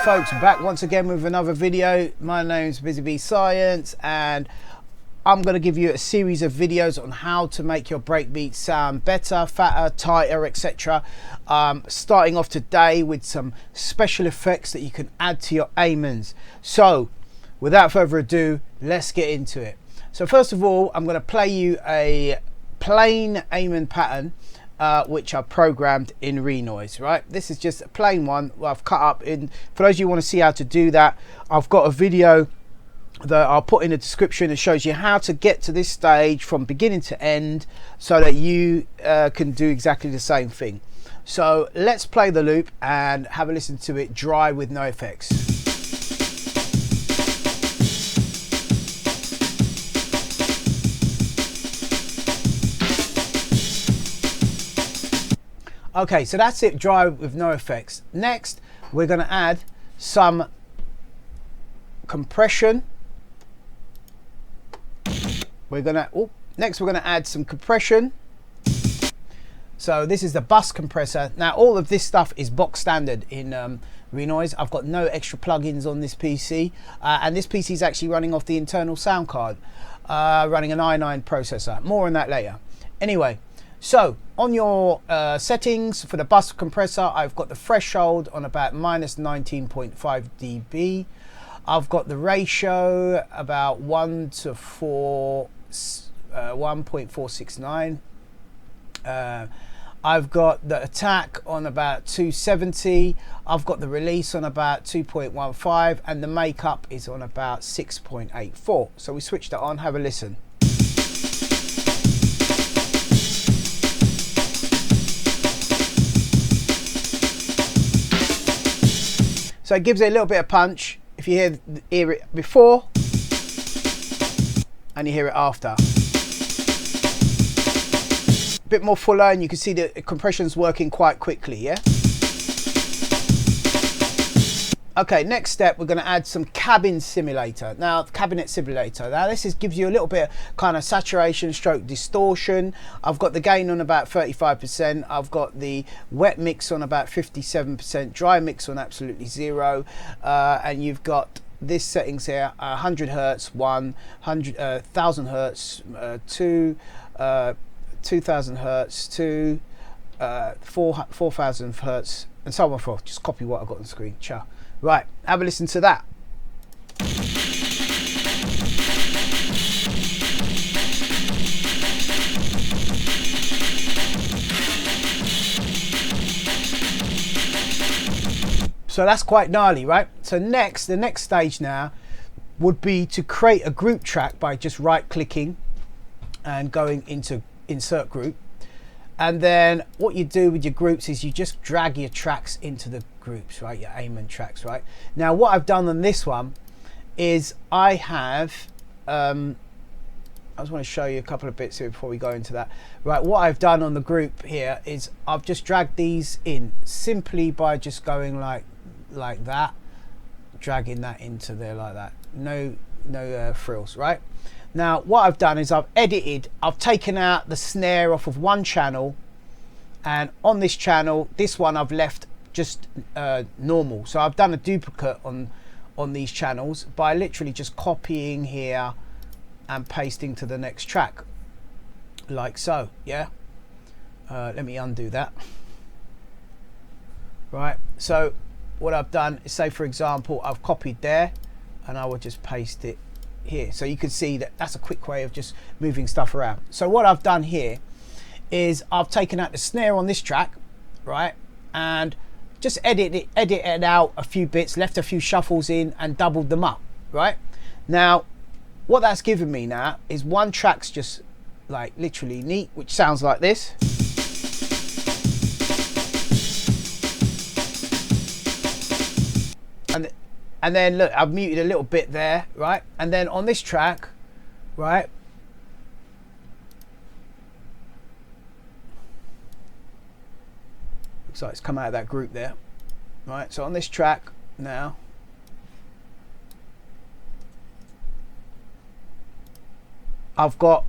folks, back once again with another video. My name's Busy Bee Science, and I'm going to give you a series of videos on how to make your breakbeats sound better, fatter, tighter, etc. Starting off today with some special effects that you can add to your amens. So without further ado, let's get into it. So first of all, I'm going to play you a plain amen pattern which I've programmed in Renoise. Right, this is just a plain one I've cut up in. For those of you who want to see how to do that, I've got a video that I'll put in the description. It shows you how to get to this stage from beginning to end so that you can do exactly the same thing. So let's play the loop and have a listen to it dry with no effects. Okay, so that's it, dry with no effects. Next, we're going to add some compression. Next we're going to add some compression. So this is the bus compressor. Now all of this stuff is box standard in Renoise. I've got no extra plugins on this PC, and this PC is actually running off the internal sound card, running an i9 processor. More on that later. Anyway, so on your settings for the bus compressor, I've got the threshold on about minus 19.5 dB. I've got the ratio about 1 to 4, 1.469. I've got the attack on about 270. I've got the release on about 2.15, and the makeup is on about 6.84. So we switch that on, have a listen. So it gives it a little bit of punch if you hear it before and you hear it after. A bit more fuller, and you can see the compression's working quite quickly, yeah? Okay, next step, we're going to add some cabinet simulator. Now, this gives you a little bit of kind of saturation stroke distortion. I've got the gain on about 35%. I've got the wet mix on about 57%, dry mix on absolutely 0. And you've got this settings here: 100 hertz, 1000 hertz, 2, 2000 hertz, 2, 4000 hertz, and so on and forth. Just copy what I've got on the screen. Ciao. Right, have a listen to that. So that's quite gnarly, right? So the next stage now would be to create a group track by just right clicking and going into insert group. And then what you do with your groups is you just drag your tracks into the groups, right? Your amen tracks, right? Now what I've done on this one is I have, I just want to show you a couple of bits here before we go into that. Right, what I've done on the group here is I've just dragged these in simply by just going like that, dragging that into there like that. No frills, right? Now what I've done is I've taken out the snare off of one channel, and on this channel, this one I've left just normal. So I've done a duplicate on these channels by literally just copying here and pasting to the next track, like so, yeah? Let me undo that. Right, so what I've done is, say for example, I've copied there, and I will just paste it here. So you can see that that's a quick way of just moving stuff around. So what I've done here is I've taken out the snare on this track, right, and just edited out a few bits, left a few shuffles in, and doubled them up, right? Now what that's given me now is one track's just like literally neat, which sounds like this. And then look, I've muted a little bit there, right? And then on this track, right, looks like it's come out of that group there, right? So on this track now, I've got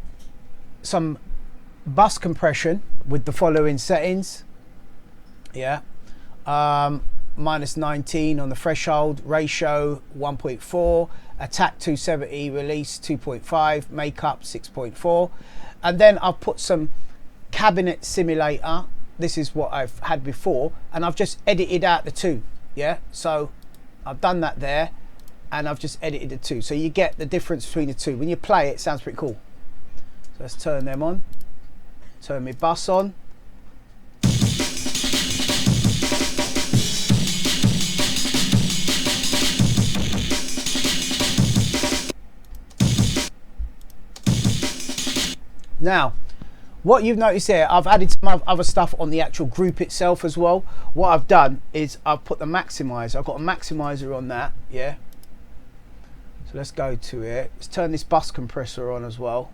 some bus compression with the following settings, yeah. -19 on the threshold, ratio 1.4, attack 270, release 2.5, makeup 6.4. And then I've put some cabinet simulator. This is what I've had before, and I've just edited out the two. Yeah, so I've done that there, and I've just edited the two, so you get the difference between the two. When you play it, it sounds pretty cool. So let's turn them on, turn my bus on. Now, what you've noticed here, I've added some other stuff on the actual group itself as well. What I've done is I've put the Maximiser. I've got a Maximiser on that, yeah. So let's go to it. Let's turn this bus compressor on as well.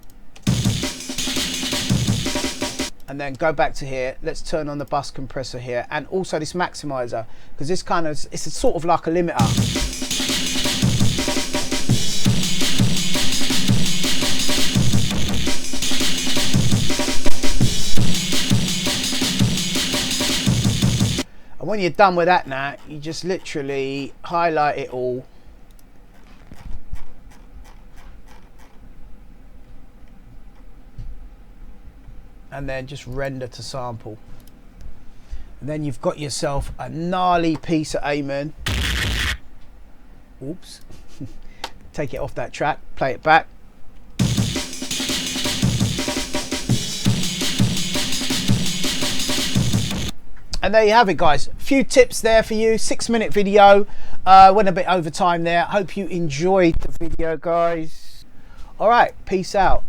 And then go back to here. Let's turn on the bus compressor here, and also this Maximiser, because this kind of, it's a sort of like a limiter. And when you're done with that now, you just literally highlight it all. And then just render to sample. And then you've got yourself a gnarly piece of amen. Oops. Take it off that track, play it back. And there you have it, guys. A few tips there for you. 6-minute video. Went a bit over time there. Hope you enjoyed the video, guys. All right, peace out.